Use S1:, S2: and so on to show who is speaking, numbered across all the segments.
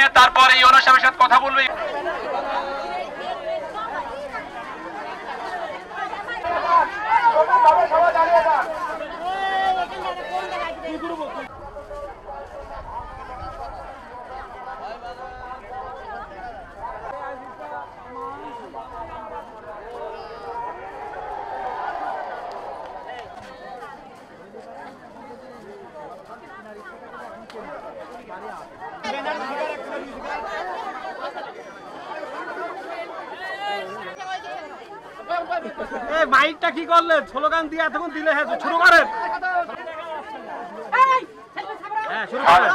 S1: নিয়ে তারপরে এই অনুষ্ঠানের সাথে কথা বলবে।
S2: মাইকটা কি করলেন? স্লোগান দিয়ে এতক্ষণ দিলে হ্যাঁ শুরু করেন। হ্যাঁ শুরু করেন।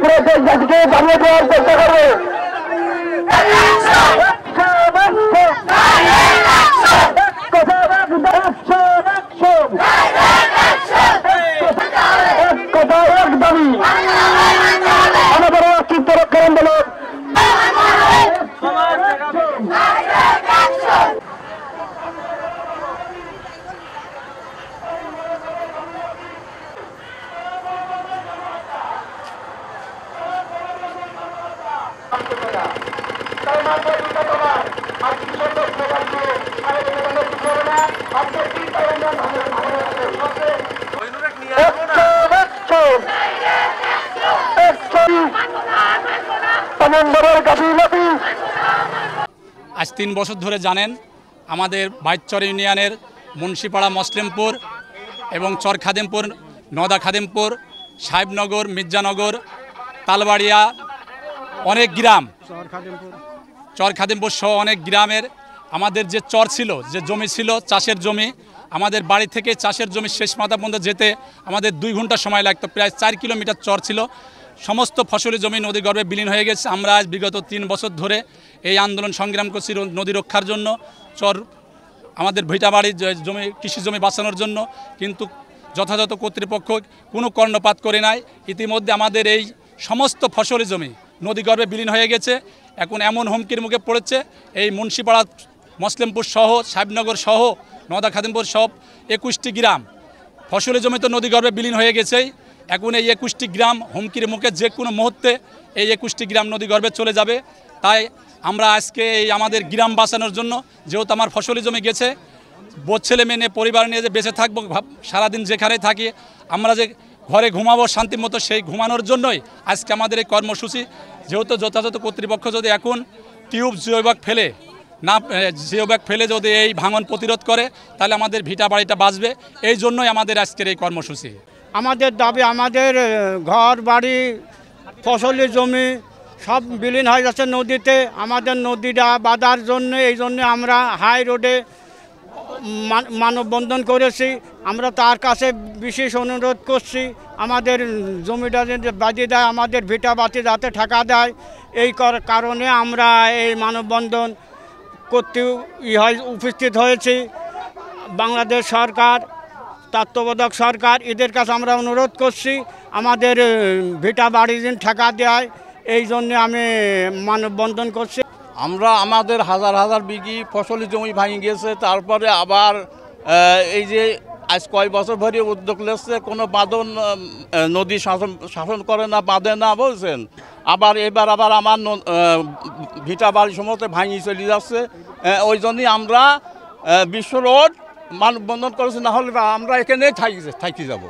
S3: পুরো দেশবাসীকে জানিয়ে দেওয়ার চেষ্টা করবে। আমাদের অস্তিত্ব রক্ষা আন্দোলন
S4: আজ 3 বছর ধরে জানেন আমাদের বাইচর ইউনিয়নের মুন্সিপাড়া মসলিমপুর এবং চর খাদিমপুর, নদা খাদিমপুর, সাহেবনগর, মির্জানগর, তালবাড়িয়া অনেক গ্রাম, চর খাদিমপুর সহ অনেক গ্রামের আমাদের যে চর ছিল, যে জমি ছিল চাষের জমি, আমাদের বাড়ি থেকে চাষের জমি শেষ মাথা পর্যন্ত যেতে আমাদের 2 ঘন্টা সময় লাগতো। প্রায় 4 কিলোমিটার চর ছিল। সমস্ত ফসলি জমি নদীগর্ভে বিলীন হয়ে গেছে। আমরা আজ বিগত 3 বছর ধরে এই আন্দোলন সংগ্রাম করছি নদী রক্ষার জন্য, চর আমাদের ভিটাবাড়ির জমি, কৃষি জমি বাঁচানোর জন্য, কিন্তু যথাযথ কর্তৃপক্ষ কোনো কর্ণপাত করে নাই। ইতিমধ্যে আমাদের এই সমস্ত ফসলি জমি নদীগর্ভে বিলীন হয়ে গেছে। এখন এমন হুমকির মুখে পড়েছে এই মুন্সিপাড়া মসলিমপুর সহ সাহেবনগর সহ নদা খাদিমপুর সব 21টি গ্রাম ফসলি জমি তো নদীগর্ভে বিলীন হয়ে গেছেই। এখন এই 21টি গ্রাম হুমকির মুখে যে কোনো মুহূর্তে এই 21টি গ্রাম নদীগর্ভে চলে যাবে। তাই আমরা আজকে এই আমাদের গ্রাম বাঁচানোর জন্য, যেহেতু আমার ফসলি জমি গেছে, ছেলে মেয়ে নিয়ে পরিবার নিয়ে যে বেঁচে থাকবো, সারাদিন যেখানে থাকি আমরা যে ঘরে ঘুমাবো শান্তি মতো, সেই ঘুমানোর জন্যই আজকে আমাদের এই কর্মসূচি। যেহেতু যথাযথ কর্তৃপক্ষ যদি এখন টিউব জিওব্যাগ ফেলে যদি এই ভাঙন প্রতিরোধ করে, তাহলে আমাদের ভিটা বাড়িটা বাঁচবে। এই জন্যই আমাদের আজকের এই কর্মসূচি।
S5: আমাদের দাবি, আমাদের ঘর বাড়ি ফসলি জমি সব বিলীন হয়ে যাচ্ছে নদীতে। আমাদের নদীটা বাঁধার জন্য, এই জন্য আমরা হাই রোডে মানববন্ধন করেছি। আমরা তার কাছে বিশেষ অনুরোধ করছি আমাদের জমিটা যে বাঁধিয়ে দেয়, আমাদের ভিটা বাতি যাতে ঠেকা দেয়। এই কারণে আমরা এই মানববন্ধন করতে উপস্থিত হয়েছি। বাংলাদেশ সরকার, তত্ত্বাবধায়ক সরকার, এদের কাছে আমরা অনুরোধ করছি আমাদের ভিটা বাড়ি দিন ঠেকা দেয়। এই জন্যে আমি মানববন্ধন করছি।
S6: আমরা আমাদের হাজার হাজার বিঘি ফসলি জমি ভাঙে গিয়েছে। তারপরে আবার এই যে আজ কয় বছর ধরে উদ্যোগ নিচ্ছে, কোনো বাঁধন নদী শাসন করে না, বাঁধে না বলছেন। আবার এবার আমার ভিটা বাড়ি সমস্ত ভাঙি চলে যাচ্ছে। ওই জন্যই আমরা বিশ্ব রোড মানববন্ধন করেছি, না হলে আমরা এখানেই থাকি যাব।